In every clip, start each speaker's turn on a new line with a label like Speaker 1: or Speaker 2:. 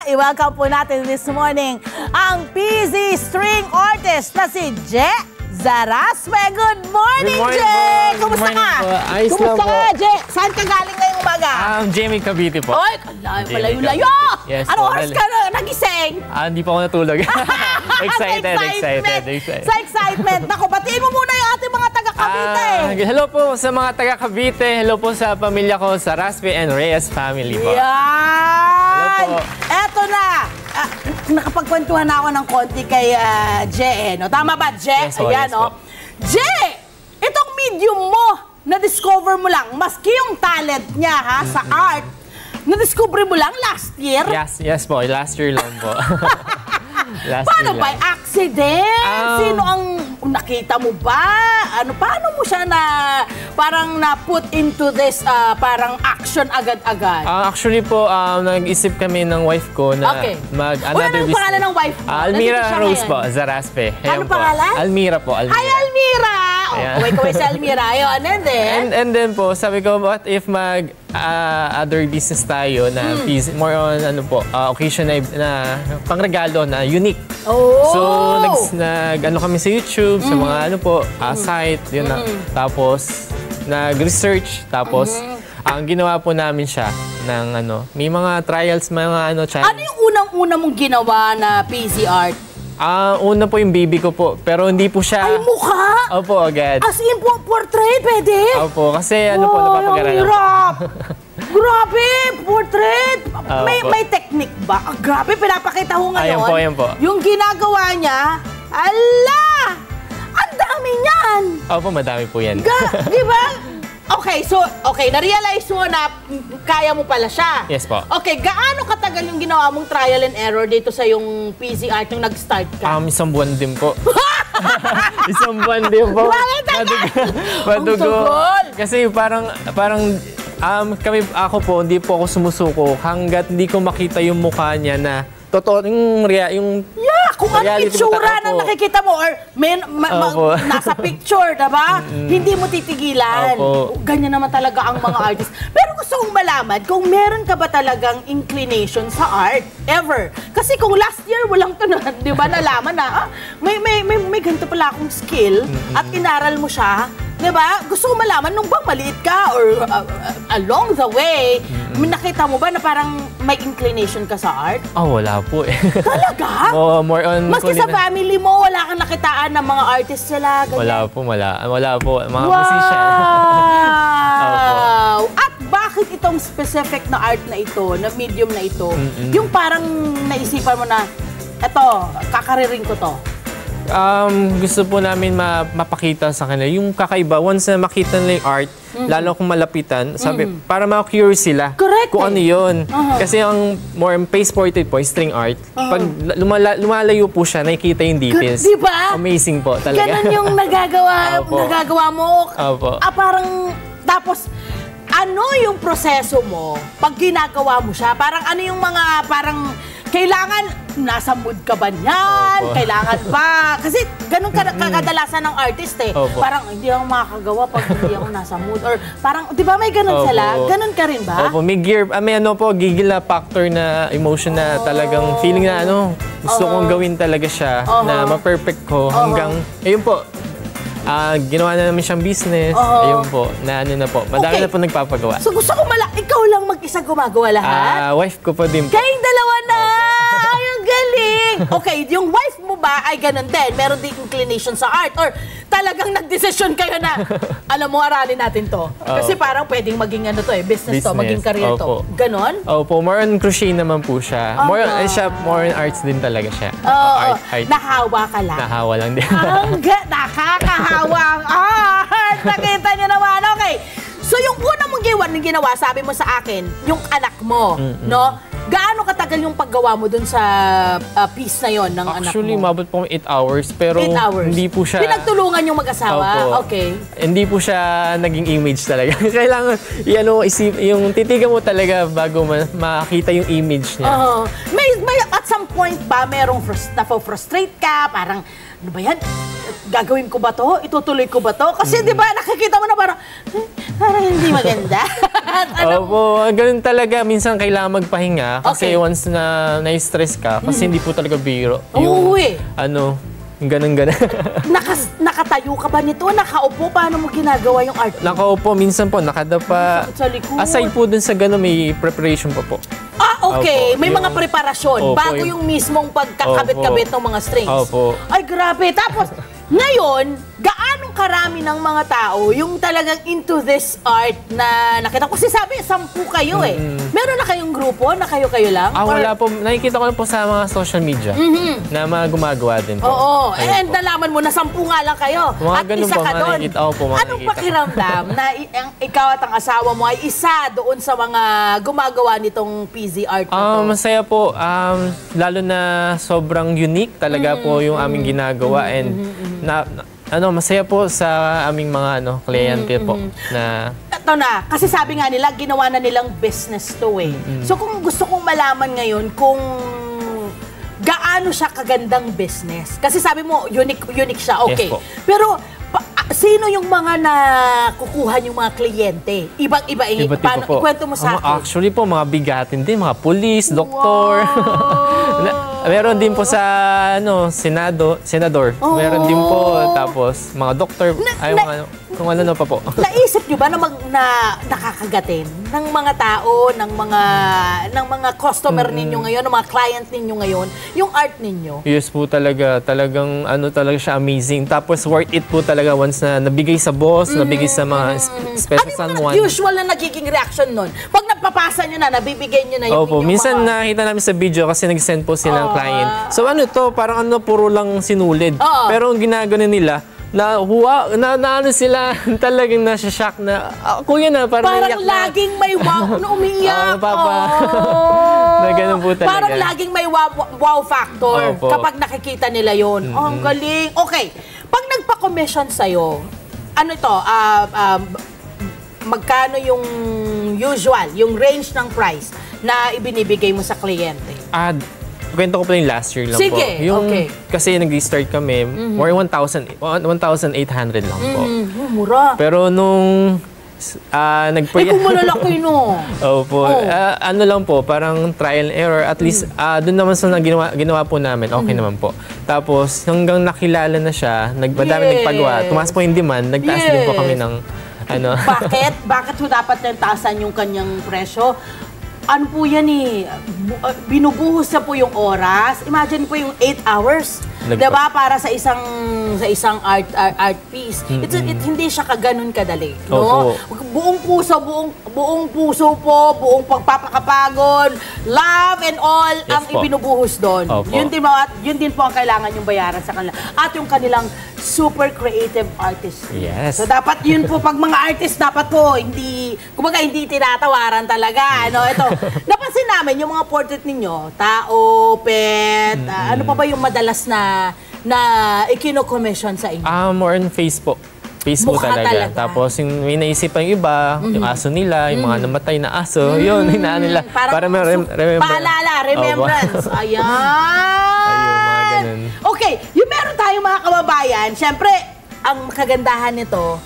Speaker 1: I-welcome po natin this morning ang PZ string artist na si Je Zaraspe. Good morning, Je! Kumusta ka?
Speaker 2: Ayos lang po.
Speaker 1: Kumusta ka, Je? Saan ka galing ngayong umaga?
Speaker 2: Jamie Cavite po.
Speaker 1: Ay, malayo-layo!
Speaker 2: Yes,
Speaker 1: ano
Speaker 2: po,
Speaker 1: oras ka na nagising?
Speaker 2: Hindi po ako natulog. excited.
Speaker 1: Sa excitement. Naku, batiin mo muna yung ating mga taga-Cavite.
Speaker 2: Hello po sa mga taga-Cavite. Hello po sa pamilya ko, sa Raspe and Reyes family po.
Speaker 1: Yan!
Speaker 2: Hello po.
Speaker 1: Eto na. Nakapagkwentuhan na ako ng konti kay Je. No? Tama ba, Je?
Speaker 2: Yes,
Speaker 1: ayan,
Speaker 2: yes,
Speaker 1: no? Je! Itong medium mo, na-discover mo lang, maski yung talent niya sa art, na-discover mo lang last year?
Speaker 2: Yes po. Last year lang po.
Speaker 1: Paano ba? Accident? Sino ang nakita mo ba? Paano mo siya parang na-put into this parang action agad-agad?
Speaker 2: Actually po, nag-isip kami ng wife ko na mag-another business. Anong
Speaker 1: pangalan ng wife mo?
Speaker 2: Almira Rose po, Zaraspe.
Speaker 1: Ano pangalan?
Speaker 2: Almira po, Almira.
Speaker 1: Hi, Almira! Kaway-kaway si Almira. Ayun, and then?
Speaker 2: And then po, sabi ko, what if other business tayo na more on occasion na pangregalo na unique. So nag kami sa YouTube sa mga site yun na. Tapos nag-research tapos ang ginawa po namin siya ng may mga trials, mga challenge.
Speaker 1: Ano yung unang-una mong ginawa na PZ art?
Speaker 2: Una po yung baby ko po, pero hindi po siya...
Speaker 1: Ay, mukha?
Speaker 2: Opo, agad.
Speaker 1: As in po, portrait, pwede?
Speaker 2: Opo, kasi po, napapagaran ako.
Speaker 1: Grabe, portrait! May technique ba? Grabe, pinapakita ko ngayon.
Speaker 2: Ayan po.
Speaker 1: Yung ginagawa niya, ala! Ang dami niyan!
Speaker 2: Opo, madami po yan.
Speaker 1: Di ba? Okay, na-realize mo na kaya mo pala siya.
Speaker 2: Yes po.
Speaker 1: Okay, gaano katagal yung ginawa mong trial and error dito sa yung PZ art yung nag-start ka?
Speaker 2: Isang buwan din po. Isang buwan din po. Madugo. Kasi parang ako po, hindi po ako sumusuko hanggat hindi ko makita yung mukha niya na totoo,
Speaker 1: kung ano itsura na nakikita mo or nasa picture, diba? Hindi mo titigilan. Ganyan naman talaga ang mga artists. Pero gusto kong malaman kung meron ka ba talagang inclination sa art ever. Kasi kung last year walang di ba, nalaman na may ganito pala akong skill at inaral mo siya. Diba? Gusto ko malaman nung bang maliit ka or along the way, nakita mo ba na parang may inclination ka sa art?
Speaker 2: Wala po eh.
Speaker 1: Talaga?
Speaker 2: More on...
Speaker 1: Maski sa family mo, wala kang nakitaan ng mga artist sila? Ganyan.
Speaker 2: Wala po. Mga musician.
Speaker 1: Wow! At bakit itong specific na art na ito, na medium na ito, yung parang naisipan mo na, eto, kakariring ko to?
Speaker 2: Gusto po namin mapakita sa kanila yung kakaiba. Once na makita nila yung art, lalo kung malapitan, para ma-curious sila kung ano yun. Kasi ang more face portrait po, string art, pag lumalayo po siya, nakikita yung details.
Speaker 1: Diba?
Speaker 2: Amazing po talaga.
Speaker 1: Ganun yung nagagawa mo. Parang, tapos, ano yung proseso mo pag ginagawa mo siya? Parang ano yung mga, kailangan, nasa mood ka ba niyan? Kailangan ba? Kasi ganun kadalasan ng artist eh. Parang hindi ako makakagawa pag hindi ako nasa mood. Or parang, di ba may ganun sila? Ganun ka rin ba?
Speaker 2: May gear, may gigil na factor na emotion na talagang feeling na gusto kong gawin talaga siya na ma-perfect ko hanggang, ayun po, ginawa na namin siyang business. Ayun po, na po. Madami na po nagpapagawa.
Speaker 1: So gusto ko ikaw lang mag-isa gumagawa lahat?
Speaker 2: Wife ko po din po.
Speaker 1: Kayong dalawa na! Ay, ang galing! Okay, yung wife mo ba ay ganun din? Meron din inclination sa art? Or talagang nag-decision kayo na, alam mo, aralin natin to? Kasi parang pwedeng maging business to, maging career to. Ganon?
Speaker 2: Opo, more on crochet naman po siya. More on arts din talaga siya. Art.
Speaker 1: Nahawa ka lang?
Speaker 2: Nahawa lang din.
Speaker 1: Nakakahawa ang art! Nakita niyo naman, okay. So yung una mong ginawa, sabi mo sa akin, yung anak mo, no? Gaano katagal yung paggawa mo dun sa piece na yon ng anak mo?
Speaker 2: Actually, mabot po 8 hours, pero hindi po siya...
Speaker 1: Pinagtulungan yung mag-asawa? Okay. Hindi
Speaker 2: po siya naging image talaga. Kailangan, yung titigan mo talaga bago makita yung image niya.
Speaker 1: May at some point ba, merong na-frustrate ka, parang, ano ba yan? gagawin ko ba to? Itutuloy ko ba to? Kasi di ba, nakikita mo na parang hindi maganda.
Speaker 2: Opo, ganun talaga. Minsan kailangan magpahinga. Kasi once na na-stress ka, kasi hindi po talaga biro.
Speaker 1: Oo eh.
Speaker 2: Ganun-ganun.
Speaker 1: Nakatayo ka ba nito? Nakaupo? Paano mo ginagawa yung art?
Speaker 2: Nakaupo, minsan po, nakadapa.
Speaker 1: Sa likod.
Speaker 2: Aside po dun sa ganun, may preparation pa po.
Speaker 1: Okay.
Speaker 2: Opo,
Speaker 1: May mga preparasyon bago yung mismong pagkakabit-kabit ng mga strings.
Speaker 2: Opo.
Speaker 1: Ay, grabe. Tapos, ngayon, gaano karami ng mga tao yung talagang into this art na nakita ko? Kasi sabi, 10 kayo eh. Meron na kayong grupo na kayo-kayo lang?
Speaker 2: Wala po. Nakikita ko lang po sa mga social media na mga gumagawa din po.
Speaker 1: Oo.
Speaker 2: Ayun
Speaker 1: And nalaman mo na 10 nga lang kayo.
Speaker 2: Mga
Speaker 1: At
Speaker 2: ganun
Speaker 1: isa
Speaker 2: po,
Speaker 1: ka doon.
Speaker 2: makikita ko po,
Speaker 1: Anong pakiramdam na ikaw at ang asawa mo ay isa doon sa mga gumagawa nitong PZ art na to?
Speaker 2: Masaya po. Lalo na sobrang unique talaga po yung aming ginagawa. And masaya po sa aming mga kliyente po na
Speaker 1: Ito na, kasi sabi nga nila, ginawa na nilang business to eh. So kung gusto kong malaman ngayon kung gaano siya kagandang business. Kasi sabi mo, unique siya, okay.
Speaker 2: Yes po.
Speaker 1: Pero sino yung mga nakukuha yung mga kliyente? Ibang-iba. Paano?
Speaker 2: po.
Speaker 1: Ikwento mo sa akin.
Speaker 2: Actually po, mga bigatin din, mga pulis, doktor.
Speaker 1: Wow.
Speaker 2: Meron din po sa senador. Meron din po. Tapos mga doktor, kung ano pa po.
Speaker 1: Naisip nyo ba na nakakagatin ng mga tao, ng mga customer ninyo ngayon, ng mga client ninyo ngayon, yung art ninyo?
Speaker 2: Yes po talaga. Talagang talaga siya amazing. Tapos worth it po talaga once na nabigay sa boss, nabigay sa mga special someone.
Speaker 1: Ano yung usual na nagiging reaction nun? Pag nagpapasa nyo na, nabibigay nyo na yung
Speaker 2: Opo,
Speaker 1: inyong
Speaker 2: minsan
Speaker 1: mga...
Speaker 2: nakita namin sa video kasi nag-send po silang client. So parang puro lang sinulid. Pero ang ginagano nila, na sila talagang nasa-shock na kuya na parang
Speaker 1: laging may wow na umiiyak.
Speaker 2: Na ganun po talaga.
Speaker 1: Parang laging may wow factor kapag nakikita nila yon. Ang galing. Okay, pag nagpa-commission sa'yo, magkano yung usual, yung range ng price na ibinibigay mo sa kliyente?
Speaker 2: Kwento ko pa yung last year lang po.
Speaker 1: Sige,
Speaker 2: Kasi nag-start kami, more 1,800 lang po.
Speaker 1: Mura.
Speaker 2: Pero nung
Speaker 1: kung malalaki no.
Speaker 2: Opo. Lang po, parang trial and error. At least, doon naman sa ginawa po namin, okay naman po. Tapos, hanggang nakilala na siya, madami nagpagawa, tumaas po yung demand, nagtaas din po kami ng
Speaker 1: Bakit? Bakit ho dapat taasan yung kanyang presyo? Ano po yan binubuhos na po yung oras. Imagine po yung 8 hours. Diba? Para sa isang art piece. Hindi siya kaganon kadali. No? Buong puso po, buong pagpapakapagod, love and all ang ibinubuhos doon. Yun din po ang kailangan yung bayaran sa kanila. At yung kanilang super creative artist.
Speaker 2: Yes.
Speaker 1: So dapat yun po, pag mga artist, dapat po, hindi tinatawaran talaga. Ito, napansin namin yung mga portrait ninyo, tao, pet, ano pa ba yung madalas na ikino-commission sa inyo?
Speaker 2: More on Facebook. Facebook talaga. Tapos yung may naisipan yung iba, yung aso nila, yung mga namatay na aso, yun, hinaan nila. Para remember.
Speaker 1: Paalala, remembrance. Ayan.
Speaker 2: Ayun, mga ganun.
Speaker 1: Okay, yung meron tayong mga kababayan, syempre, ang kagandahan nito,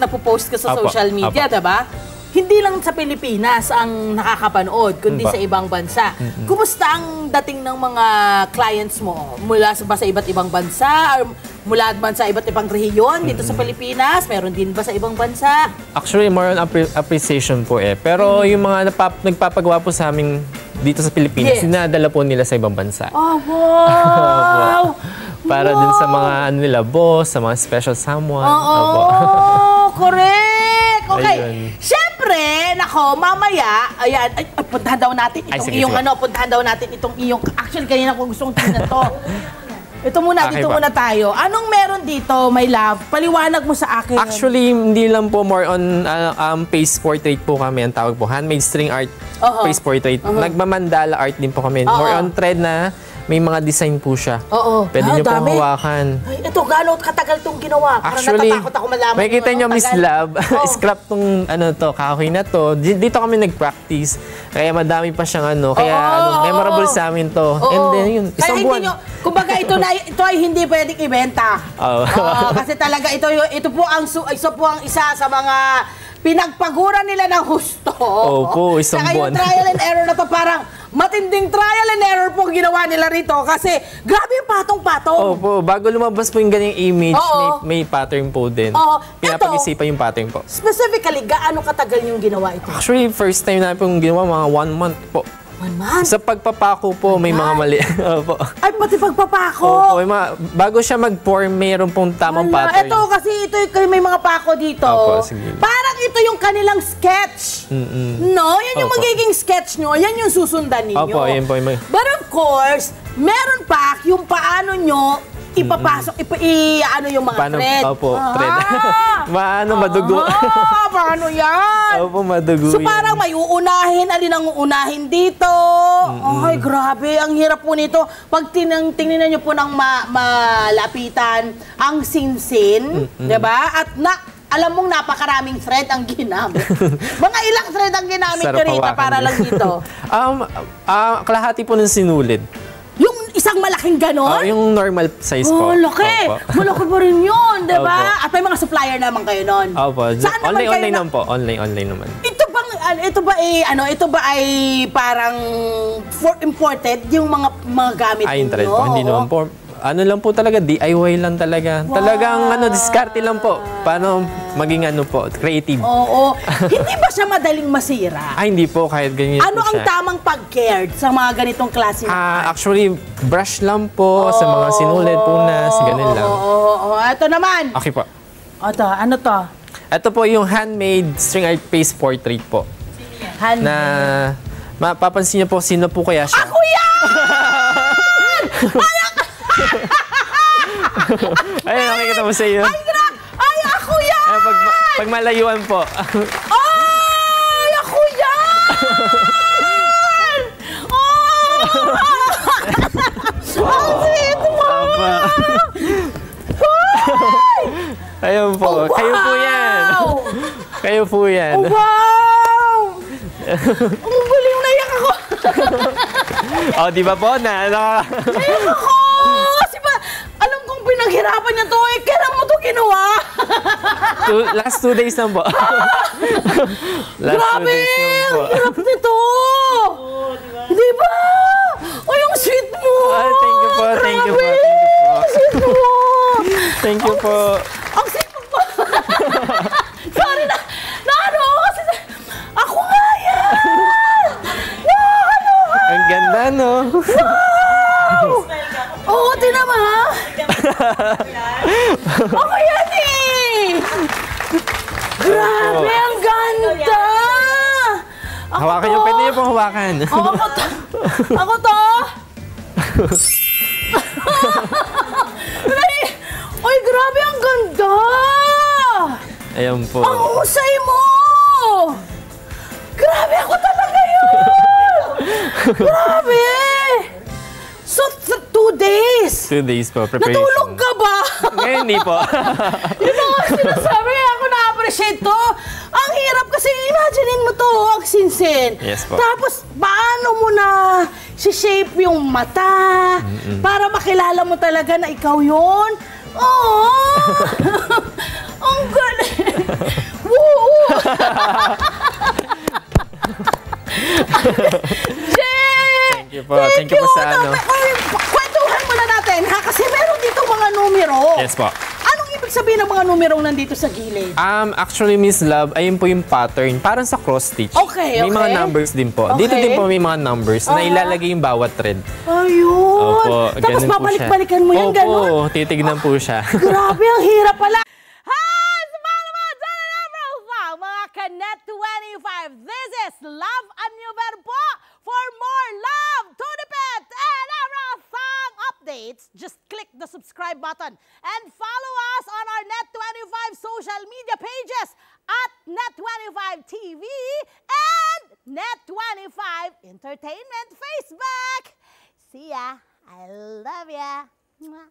Speaker 1: napopost ka sa social media, diba? Hindi lang sa Pilipinas ang nakakapanood, kundi sa ibang bansa. Kumusta ang dating ng mga clients mo? Mula ba sa iba't ibang bansa? Or mula ba sa iba't ibang rehiyon dito sa Pilipinas? Meron din ba sa ibang bansa?
Speaker 2: Actually, more on appreciation po Pero yung mga nagpapagawa po sa amin dito sa Pilipinas, sinadala po nila sa ibang bansa.
Speaker 1: Oh, wow!
Speaker 2: Para din sa mga boss, sa mga special someone.
Speaker 1: Correct! Okay.
Speaker 2: Ayun.
Speaker 1: Siyempre, mamaya, ayan, puntahan daw natin itong puntahan daw natin itong iyong, actually, kanina ko gustong tingnan to. Ito muna, dito muna tayo. Anong meron dito, my love? Paliwanag mo sa akin.
Speaker 2: Actually, hindi lang po more on face portrait po kami ang tawag po. Handmade string art, face portrait. Nagmamandala art din po kami. More on thread na may mga design po siya. Pwede nyo pong hawakan.
Speaker 1: Ay, ito, gaano katagal itong ginawa?
Speaker 2: Actually,
Speaker 1: natatakot ako malaman.
Speaker 2: Makikita nyo, Miss Love, scrap tong kahoy na to. Dito kami nag-practice. Kaya madami pa siyang kaya memorable sa amin to.
Speaker 1: Oo.
Speaker 2: And then yun,
Speaker 1: Kaya
Speaker 2: isang
Speaker 1: hindi
Speaker 2: buwan.
Speaker 1: kumbaga ito ay hindi pwedeng ibenta. Kasi talaga ito po ang isa sa mga pinagpaguran nila ng husto.
Speaker 2: Opo, isang
Speaker 1: Saka
Speaker 2: buwan.
Speaker 1: yung trial and error na to, parang matinding trial and error po ginawa nila rito kasi grabe yung patong-patong.
Speaker 2: Opo, bago lumabas po yung ganyang image, may pattern po din.
Speaker 1: Oo.
Speaker 2: Pinapag-isipan yung pattern po.
Speaker 1: Specifically, gaano katagal yung ginawa ito?
Speaker 2: Actually, first time na po yung ginawa, mga 1 month po.
Speaker 1: 1 month?
Speaker 2: Sa pagpapako po, may mga mali. Opo.
Speaker 1: Ay, pati pagpapako.
Speaker 2: Opo, bago siya mag-form, mayroon pong tamang pattern.
Speaker 1: Ito kasi may mga pako dito.
Speaker 2: Opo, sige.
Speaker 1: Parang ito yung kanilang sketch. No? Yan yung
Speaker 2: Opo.
Speaker 1: magiging sketch nyo. Yan yung susundan ninyo.
Speaker 2: Opo, yan po.
Speaker 1: But of course, meron pa yung paano nyo ipapasok, yung mga thread.
Speaker 2: Opo, thread. Madugo.
Speaker 1: Paano yan?
Speaker 2: Opo, madugo
Speaker 1: So parang may uunahin, alin ang uunahin dito. Ay, grabe, ang hirap po nito. Pag tingnan nyo po ng malapitan, ang sinsin, diba? At alam mong napakaraming thread ang ginamit. Mga ilang thread ang ginamit nyo rito para lang dito?
Speaker 2: Kalahati po ng sinulid.
Speaker 1: Yung isang malaking ganon?
Speaker 2: Yung normal size po.
Speaker 1: Laki. Malaki pa rin yun, diba?
Speaker 2: Opo.
Speaker 1: At may mga supplier naman kayo nun.
Speaker 2: Opo.
Speaker 1: Saan naman kayo
Speaker 2: Online naman po. Online naman.
Speaker 1: Ito ba ay parang imported yung mga gamit
Speaker 2: Yung thread
Speaker 1: ninyo?
Speaker 2: po. Hindi naman po. Lang po talaga, DIY lang talaga.
Speaker 1: Wow.
Speaker 2: Talagang diskarte lang po. Paano maging creative.
Speaker 1: Oo. Hindi ba siya madaling masira?
Speaker 2: Hindi po, kahit ganyan
Speaker 1: Ano
Speaker 2: po
Speaker 1: ang
Speaker 2: siya.
Speaker 1: tamang pag-cared sa mga ganitong klase?
Speaker 2: Actually, brush lang po sa mga sinulid, punas, ganun lang.
Speaker 1: Oo. Ito naman.
Speaker 2: Okay po.
Speaker 1: Ito, ano to?
Speaker 2: Ito po yung handmade string art paste portrait po.
Speaker 1: Handmade.
Speaker 2: Na mapapansin niyo po sino po kaya siya.
Speaker 1: Ako yan!
Speaker 2: Ayun, nakikita mo sa iyo.
Speaker 1: Ay, ako yan!
Speaker 2: Pag malayuan po.
Speaker 1: Ay, ako yan! Ang sweet mo!
Speaker 2: Ayun po.
Speaker 1: Oh, wow!
Speaker 2: Kayo po yan. Kayo po yan.
Speaker 1: Oh, wow! Ang galing, naiyak ako.
Speaker 2: Di ba po?
Speaker 1: Naiyak ako! Kasi alam kong pinaghirapan niya to. Kailan mo to ginawa?
Speaker 2: Last 2 days lang po.
Speaker 1: Grabe! Ang hirap nito! Di ba? Ay, ang sweet mo!
Speaker 2: Thank you po. Thank you po.
Speaker 1: Ang sweet mo!
Speaker 2: Thank you po.
Speaker 1: Ang sweet mo pa! Sorry na kasi ako nga yan!
Speaker 2: Ang ganda, no?
Speaker 1: Wow! Oo, tinama ha? Ako yan eh! Grabe, ang ganda!
Speaker 2: Hawakan niyo. Pwede niyo pong hawakan.
Speaker 1: Ako to? Ay, grabe, ang ganda!
Speaker 2: Ayan po.
Speaker 1: Ang husay mo! Grabe, ako talaga yun! Grabe! So, 2 days?
Speaker 2: 2 days po, preparation.
Speaker 1: Natulog ka ba?
Speaker 2: Ngayon, hindi po.
Speaker 1: Yun ang sinasabi, ako na-appreciate to. Ang hirap kasi, imaginein mo to, ang sinsin.
Speaker 2: Yes po.
Speaker 1: Tapos, paano mo na si-shape yung mata para makilala mo talaga na ikaw yun? Oo! Ang galing! Woo!
Speaker 2: Thank you po. Thank you po sa
Speaker 1: Kwentuhan muna natin, ha? Kasi meron dito mga numero.
Speaker 2: Yes po.
Speaker 1: Anong ibig sabihin ng mga numerong nandito sa gilid?
Speaker 2: Actually, Miss Love, ayun po yung pattern. Parang sa cross-stitch.
Speaker 1: Okay.
Speaker 2: May mga numbers din po.
Speaker 1: Okay.
Speaker 2: Dito din po may mga numbers na ilalagay yung bawat thread.
Speaker 1: Ayun.
Speaker 2: Opo,
Speaker 1: Tapos
Speaker 2: ganun po siya.
Speaker 1: babalik-balikan mo yan, gano'n?
Speaker 2: Opo, titignan po siya.
Speaker 1: Grabe, ang hirap pala. Hi! Sumama naman sa profile, mga Kanet25. This is Love a New Verbo. For more love to the pet and everything updates, just click the subscribe button and follow us on our Net25 social media pages at Net25 TV and Net25 Entertainment Facebook. See ya. I love ya. Mwah.